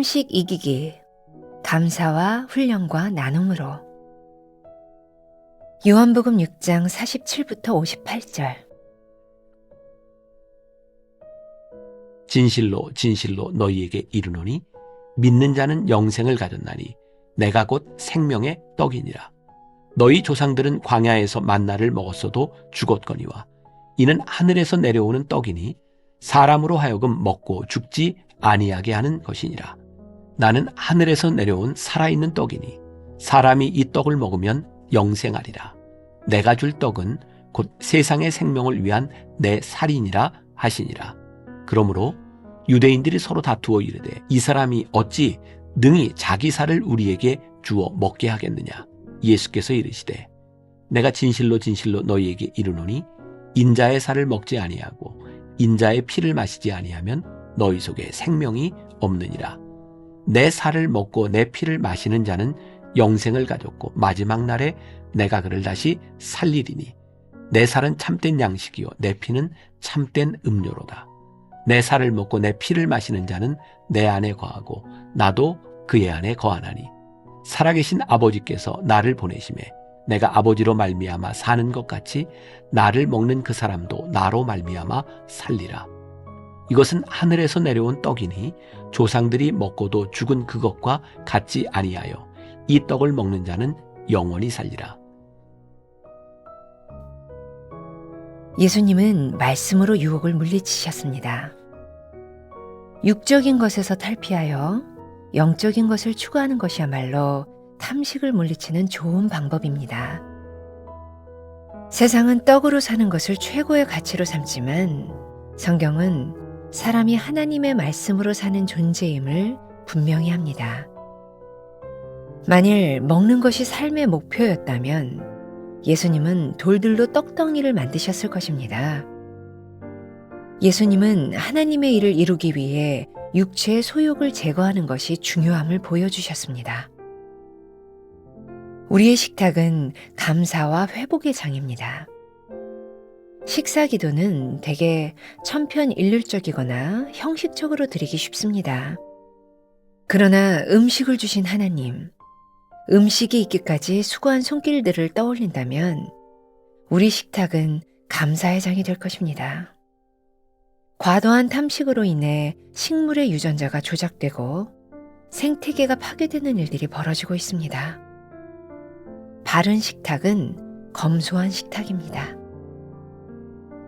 탐식 이기기, 감사와 훈련과 나눔으로. 요한복음 6장 47부터 58절. 진실로 진실로 너희에게 이르노니 믿는 자는 영생을 가졌나니 내가 곧 생명의 떡이니라. 너희 조상들은 광야에서 만나를 먹었어도 죽었거니와 이는 하늘에서 내려오는 떡이니 사람으로 하여금 먹고 죽지 아니하게 하는 것이니라. 나는 하늘에서 내려온 살아있는 떡이니 사람이 이 떡을 먹으면 영생하리라. 내가 줄 떡은 곧 세상의 생명을 위한 내 살이니라 하시니라. 그러므로 유대인들이 서로 다투어 이르되 이 사람이 어찌 능히 자기 살을 우리에게 주어 먹게 하겠느냐. 예수께서 이르시되 내가 진실로 진실로 너희에게 이르노니 인자의 살을 먹지 아니하고 인자의 피를 마시지 아니하면 너희 속에 생명이 없느니라. 내 살을 먹고 내 피를 마시는 자는 영생을 가졌고 마지막 날에 내가 그를 다시 살리리니 내 살은 참된 양식이요 내 피는 참된 음료로다. 내 살을 먹고 내 피를 마시는 자는 내 안에 거하고 나도 그의 안에 거하나니 살아계신 아버지께서 나를 보내심에 내가 아버지로 말미암아 사는 것 같이 나를 먹는 그 사람도 나로 말미암아 살리라. 이것은 하늘에서 내려온 떡이니 조상들이 먹고도 죽은 그것과 같지 아니하여 이 떡을 먹는 자는 영원히 살리라. 예수님은 말씀으로 유혹을 물리치셨습니다. 육적인 것에서 탈피하여 영적인 것을 추구하는 것이야말로 탐식을 물리치는 좋은 방법입니다. 세상은 떡으로 사는 것을 최고의 가치로 삼지만 성경은 사람이 하나님의 말씀으로 사는 존재임을 분명히 합니다. 만일 먹는 것이 삶의 목표였다면 예수님은 돌들로 떡덩이를 만드셨을 것입니다. 예수님은 하나님의 일을 이루기 위해 육체의 소욕을 제거하는 것이 중요함을 보여주셨습니다. 우리의 식탁은 감사와 회복의 장입니다. 식사 기도는 대개 천편일률적이거나 형식적으로 드리기 쉽습니다. 그러나 음식을 주신 하나님, 음식이 있기까지 수고한 손길들을 떠올린다면 우리 식탁은 감사의 장이 될 것입니다. 과도한 탐식으로 인해 식물의 유전자가 조작되고 생태계가 파괴되는 일들이 벌어지고 있습니다. 바른 식탁은 검소한 식탁입니다.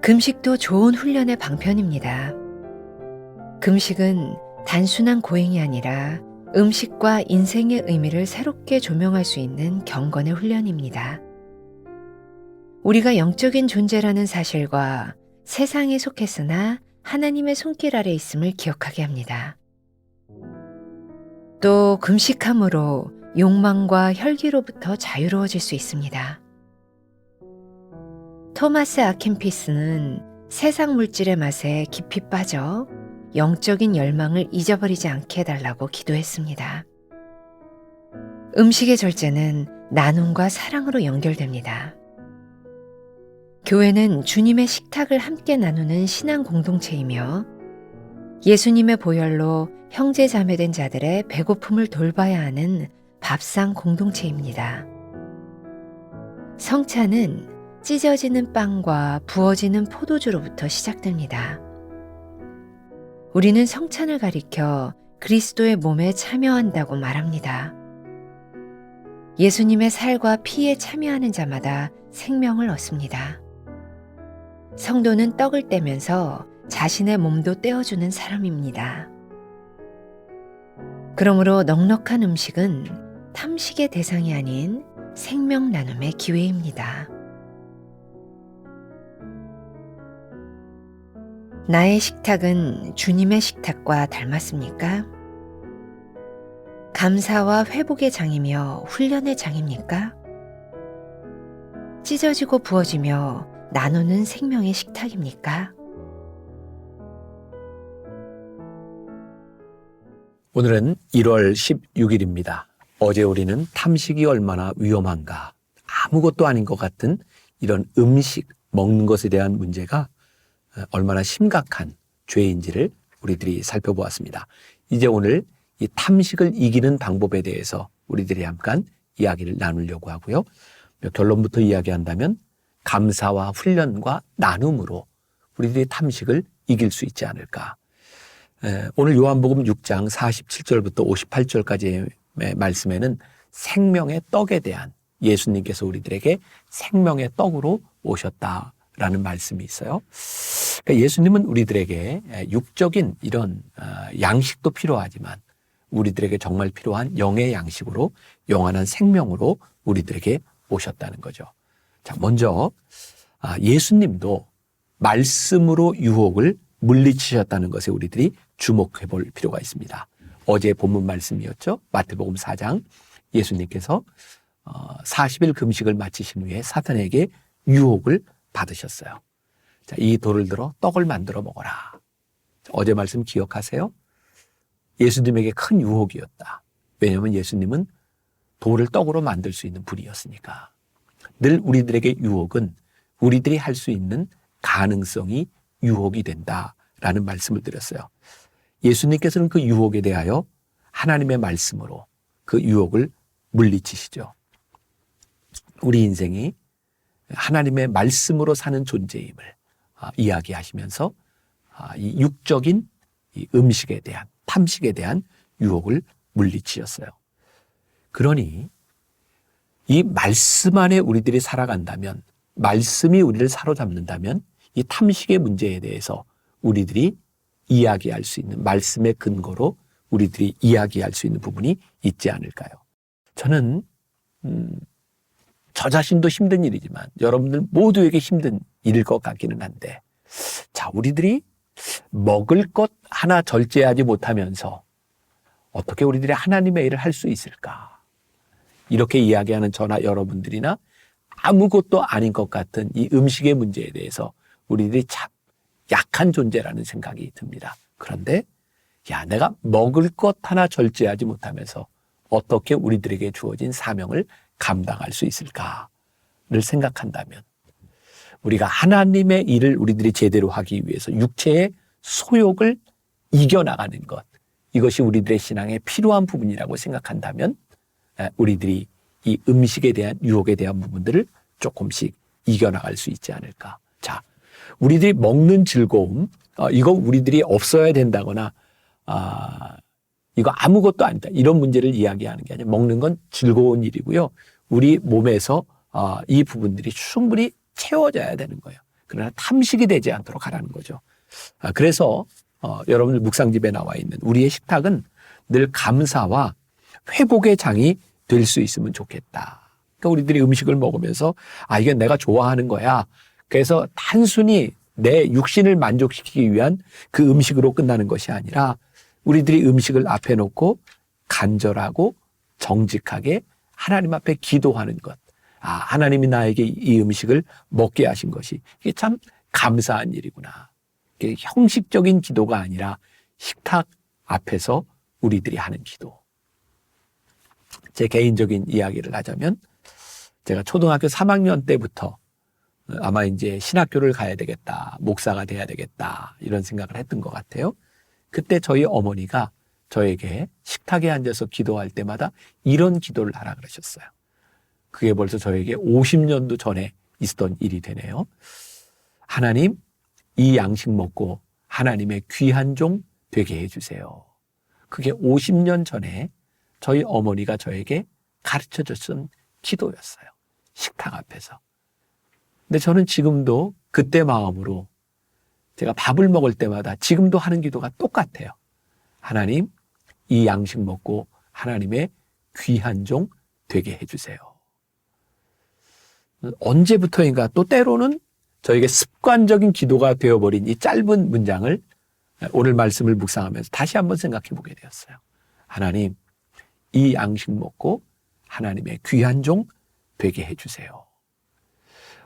금식도 좋은 훈련의 방편입니다. 금식은 단순한 고행이 아니라 음식과 인생의 의미를 새롭게 조명할 수 있는 경건의 훈련입니다. 우리가 영적인 존재라는 사실과 세상에 속했으나 하나님의 손길 아래 있음을 기억하게 합니다. 또 금식함으로 욕망과 혈기로부터 자유로워질 수 있습니다. 토마스 아킨피스는 세상 물질의 맛에 깊이 빠져 영적인 열망을 잊어버리지 않게 해달라고 기도했습니다. 음식의 절제는 나눔과 사랑으로 연결됩니다. 교회는 주님의 식탁을 함께 나누는 신앙 공동체이며 예수님의 보혈로 형제 자매된 자들의 배고픔을 돌봐야 하는 밥상 공동체입니다. 성찬은 찢어지는 빵과 부어지는 포도주로부터 시작됩니다. 우리는 성찬을 가리켜 그리스도의 몸에 참여한다고 말합니다. 예수님의 살과 피에 참여하는 자마다 생명을 얻습니다. 성도는 떡을 떼면서 자신의 몸도 떼어주는 사람입니다. 그러므로 넉넉한 음식은 탐식의 대상이 아닌 생명 나눔의 기회입니다. 나의 식탁은 주님의 식탁과 닮았습니까? 감사와 회복의 장이며 훈련의 장입니까? 찢어지고 부어지며 나누는 생명의 식탁입니까? 오늘은 1월 16일입니다. 어제 우리는 탐식이 얼마나 위험한가, 아무것도 아닌 것 같은 이런 음식, 먹는 것에 대한 문제가 얼마나 심각한 죄인지를 우리들이 살펴보았습니다. 이제 오늘 이 탐식을 이기는 방법에 대해서 우리들이 잠깐 이야기를 나누려고 하고요. 결론부터 이야기한다면 감사와 훈련과 나눔으로 우리들이 탐식을 이길 수 있지 않을까. 오늘 요한복음 6장 47절부터 58절까지의 말씀에는 생명의 떡에 대한 예수님께서 우리들에게 생명의 떡으로 오셨다라는 말씀이 있어요. 그러니까 예수님은 우리들에게 육적인 이런 양식도 필요하지만 우리들에게 정말 필요한 영의 양식으로 영원한 생명으로 우리들에게 오셨다는 거죠. 자, 먼저 예수님도 말씀으로 유혹을 물리치셨다는 것에 우리들이 주목해 볼 필요가 있습니다. 어제 본문 말씀이었죠. 마태복음 4장 예수님께서 40일 금식을 마치신 후에 사탄에게 유혹을 받으셨어요. 자, 이 돌을 들어 떡을 만들어 먹어라. 어제 말씀 기억하세요? 예수님에게 큰 유혹이었다. 왜냐하면 예수님은 돌을 떡으로 만들 수 있는 분이었으니까. 늘 우리들에게 유혹은 우리들이 할 수 있는 가능성이 유혹이 된다라는 말씀을 드렸어요. 예수님께서는 그 유혹에 대하여 하나님의 말씀으로 그 유혹을 물리치시죠. 우리 인생이 하나님의 말씀으로 사는 존재임을 이야기하시면서 이 육적인 이 음식에 대한 탐식에 대한 유혹을 물리치셨어요. 그러니 이 말씀 안에 우리들이 살아간다면, 말씀이 우리를 사로잡는다면 이 탐식의 문제에 대해서 우리들이 이야기할 수 있는, 말씀의 근거로 우리들이 이야기할 수 있는 부분이 있지 않을까요? 저는 저 자신도 힘든 일이지만 여러분들 모두에게 힘든 일일 것 같기는 한데, 자, 우리들이 먹을 것 하나 절제하지 못하면서 어떻게 우리들이 하나님의 일을 할 수 있을까? 이렇게 이야기하는 저나 여러분들이나 아무것도 아닌 것 같은 이 음식의 문제에 대해서 우리들이 참 약한 존재라는 생각이 듭니다. 그런데 내가 먹을 것 하나 절제하지 못하면서 어떻게 우리들에게 주어진 사명을 감당할 수 있을까를 생각한다면, 우리가 하나님의 일을 우리들이 제대로 하기 위해서 육체의 소욕을 이겨나가는 것, 이것이 우리들의 신앙에 필요한 부분이라고 생각한다면 우리들이 이 음식에 대한 유혹에 대한 부분들을 조금씩 이겨나갈 수 있지 않을까. 자, 우리들이 먹는 즐거움, 이거 우리들이 없어야 된다거나 이거 아무것도 아니다, 이런 문제를 이야기하는 게 아니라 먹는 건 즐거운 일이고요. 우리 몸에서 이 부분들이 충분히 채워져야 되는 거예요. 그러나 탐식이 되지 않도록 하라는 거죠. 그래서 여러분들 묵상집에 나와 있는 우리의 식탁은 늘 감사와 회복의 장이 될 수 있으면 좋겠다. 그러니까 우리들이 음식을 먹으면서 이게 내가 좋아하는 거야. 그래서 단순히 내 육신을 만족시키기 위한 그 음식으로 끝나는 것이 아니라 우리들이 음식을 앞에 놓고 간절하고 정직하게 하나님 앞에 기도하는 것. 하나님이 나에게 이 음식을 먹게 하신 것이 이게 참 감사한 일이구나. 이게 형식적인 기도가 아니라 식탁 앞에서 우리들이 하는 기도. 제 개인적인 이야기를 하자면, 제가 초등학교 3학년 때부터 아마 이제 신학교를 가야 되겠다, 목사가 돼야 되겠다, 이런 생각을 했던 것 같아요. 그때 저희 어머니가 저에게 식탁에 앉아서 기도할 때마다 이런 기도를 하라 그러셨어요. 그게 벌써 저에게 50년도 전에 있었던 일이 되네요. 하나님, 이 양식 먹고 하나님의 귀한 종 되게 해주세요. 그게 50년 전에 저희 어머니가 저에게 가르쳐줬던 기도였어요. 식탁 앞에서. 근데 저는 지금도 그때 마음으로 제가 밥을 먹을 때마다 지금도 하는 기도가 똑같아요. 하나님, 이 양식 먹고 하나님의 귀한 종 되게 해주세요. 언제부터인가, 또 때로는 저에게 습관적인 기도가 되어버린 이 짧은 문장을 오늘 말씀을 묵상하면서 다시 한번 생각해 보게 되었어요. 하나님, 이 양식 먹고 하나님의 귀한 종 되게 해주세요.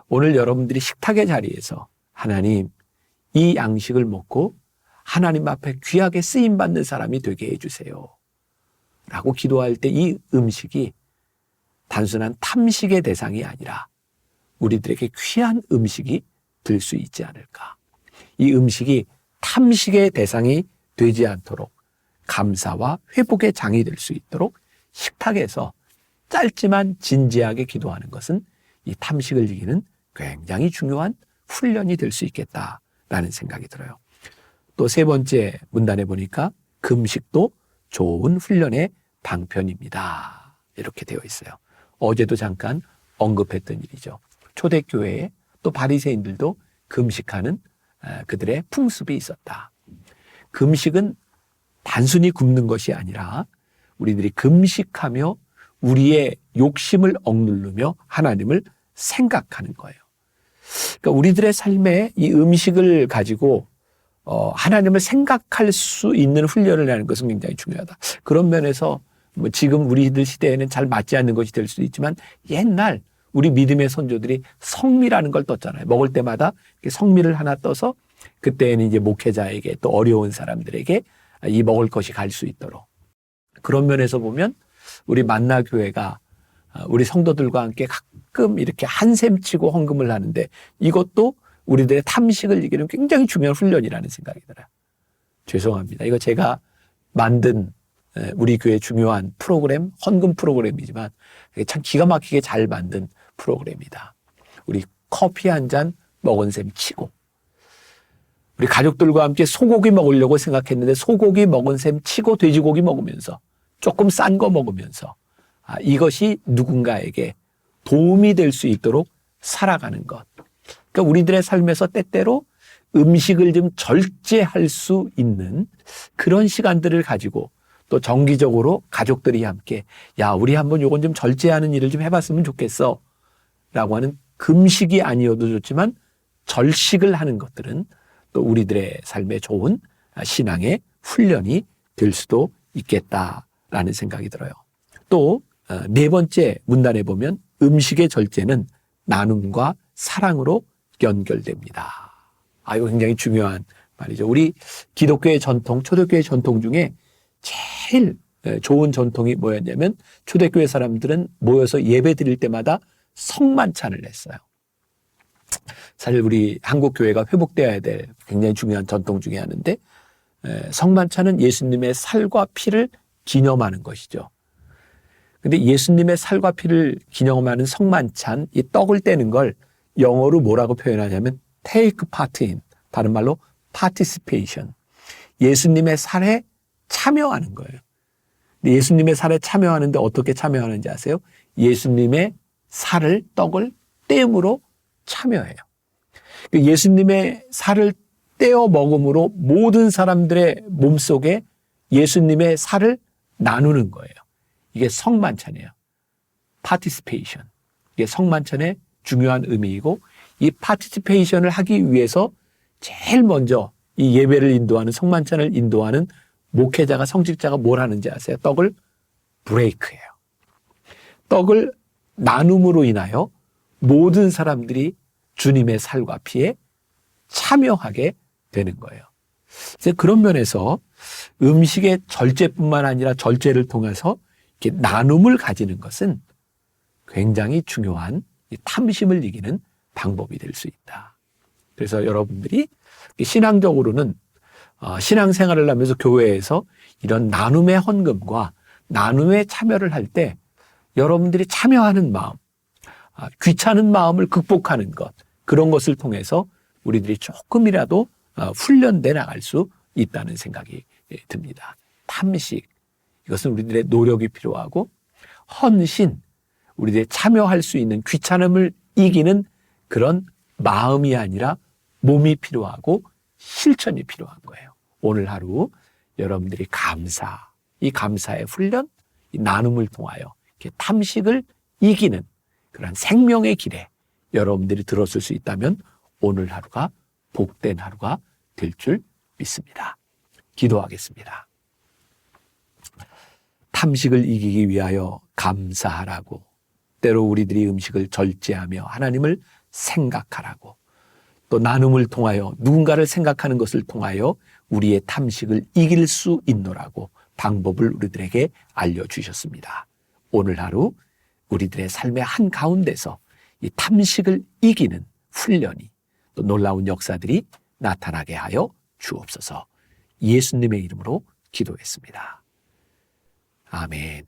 오늘 여러분들이 식탁의 자리에서 하나님, 이 양식을 먹고 하나님 앞에 귀하게 쓰임받는 사람이 되게 해주세요 라고 기도할 때 이 음식이 단순한 탐식의 대상이 아니라 우리들에게 귀한 음식이 될 수 있지 않을까. 이 음식이 탐식의 대상이 되지 않도록 감사와 회복의 장이 될 수 있도록 식탁에서 짧지만 진지하게 기도하는 것은 이 탐식을 이기는 굉장히 중요한 훈련이 될 수 있겠다라는 생각이 들어요. 또 세 번째 문단에 보니까 금식도 좋은 훈련의 방편입니다. 이렇게 되어 있어요. 어제도 잠깐 언급했던 일이죠. 초대교회에 또 바리새인들도 금식하는 그들의 풍습이 있었다. 금식은 단순히 굶는 것이 아니라 우리들이 금식하며 우리의 욕심을 억누르며 하나님을 생각하는 거예요. 그러니까 우리들의 삶에 이 음식을 가지고 하나님을 생각할 수 있는 훈련을 하는 것은 굉장히 중요하다. 그런 면에서 뭐 지금 우리들 시대에는 잘 맞지 않는 것이 될 수도 있지만 옛날 우리 믿음의 선조들이 성미라는 걸 떴잖아요. 먹을 때마다 성미를 하나 떠서 그때는 이제 목회자에게 또 어려운 사람들에게 이 먹을 것이 갈 수 있도록. 그런 면에서 보면 우리 만나교회가 우리 성도들과 함께 가끔 이렇게 한샘 치고 헌금을 하는데 이것도 우리들의 탐식을 이기는 굉장히 중요한 훈련이라는 생각이 들어요. 죄송합니다. 이거 제가 만든 우리 교회 중요한 프로그램, 헌금 프로그램이지만 참 기가 막히게 잘 만든 프로그램이다. 우리 커피 한 잔 먹은 셈 치고 우리 가족들과 함께 소고기 먹으려고 생각했는데 소고기 먹은 셈 치고 돼지고기 먹으면서 조금 싼 거 먹으면서 이것이 누군가에게 도움이 될 수 있도록 살아가는 것. 그러니까 우리들의 삶에서 때때로 음식을 좀 절제할 수 있는 그런 시간들을 가지고 또 정기적으로 가족들이 함께 야 우리 한번 요건 좀 절제하는 일을 좀 해봤으면 좋겠어 라고 하는 금식이 아니어도 좋지만 절식을 하는 것들은 또 우리들의 삶에 좋은 신앙의 훈련이 될 수도 있겠다라는 생각이 들어요. 또 네 번째 문단에 보면 음식의 절제는 나눔과 사랑으로 연결됩니다. 이거 굉장히 중요한 말이죠. 우리 기독교의 전통, 초대교회 전통 중에 제일 좋은 전통이 뭐였냐면 초대교회 사람들은 모여서 예배 드릴 때마다 성만찬을 했어요. 사실 우리 한국 교회가 회복되어야 될 굉장히 중요한 전통 중에 하나인데 성만찬은 예수님의 살과 피를 기념하는 것이죠. 근데 예수님의 살과 피를 기념하는 성만찬, 이 떡을 떼는 걸 영어로 뭐라고 표현하냐면 take part in, 다른 말로 participation. 예수님의 살에 참여하는 거예요. 근데 예수님의 살에 참여하는데 어떻게 참여하는지 아세요? 예수님의 살을, 떡을 떼음으로 참여해요. 예수님의 살을 떼어 먹음으로 모든 사람들의 몸속에 예수님의 살을 나누는 거예요. 이게 성만찬이에요. participation. 이게 성만찬의 중요한 의미이고 이 participation을 하기 위해서 제일 먼저 이 예배를 인도하는 성만찬을 인도하는 목회자가 성직자가 뭘 하는지 아세요? 떡을 브레이크해요. 떡을 나눔으로 인하여 모든 사람들이 주님의 살과 피에 참여하게 되는 거예요. 그래서 그런 면에서 음식의 절제뿐만 아니라 절제를 통해서 이렇게 나눔을 가지는 것은 굉장히 중요한 탐심을 이기는 방법이 될 수 있다. 그래서 여러분들이 신앙적으로는 신앙생활을 하면서 교회에서 이런 나눔의 헌금과 나눔의 참여를 할 때 여러분들이 참여하는 마음, 귀찮은 마음을 극복하는 것, 그런 것을 통해서 우리들이 조금이라도 훈련돼 나갈 수 있다는 생각이 듭니다. 탐식, 이것은 우리들의 노력이 필요하고 헌신, 우리들이 참여할 수 있는 귀찮음을 이기는 그런 마음이 아니라 몸이 필요하고 실천이 필요한 거예요. 오늘 하루 여러분들이 이 감사의 훈련, 이 나눔을 통하여 이렇게 탐식을 이기는 그런 생명의 길에 여러분들이 들었을 수 있다면 오늘 하루가 복된 하루가 될 줄 믿습니다. 기도하겠습니다. 탐식을 이기기 위하여 감사하라고, 때로 우리들이 음식을 절제하며 하나님을 생각하라고, 또 나눔을 통하여 누군가를 생각하는 것을 통하여 우리의 탐식을 이길 수 있노라고 방법을 우리들에게 알려주셨습니다. 오늘 하루 우리들의 삶의 한가운데서 이 탐식을 이기는 훈련이 또 놀라운 역사들이 나타나게 하여 주옵소서. 예수님의 이름으로 기도했습니다. 아멘.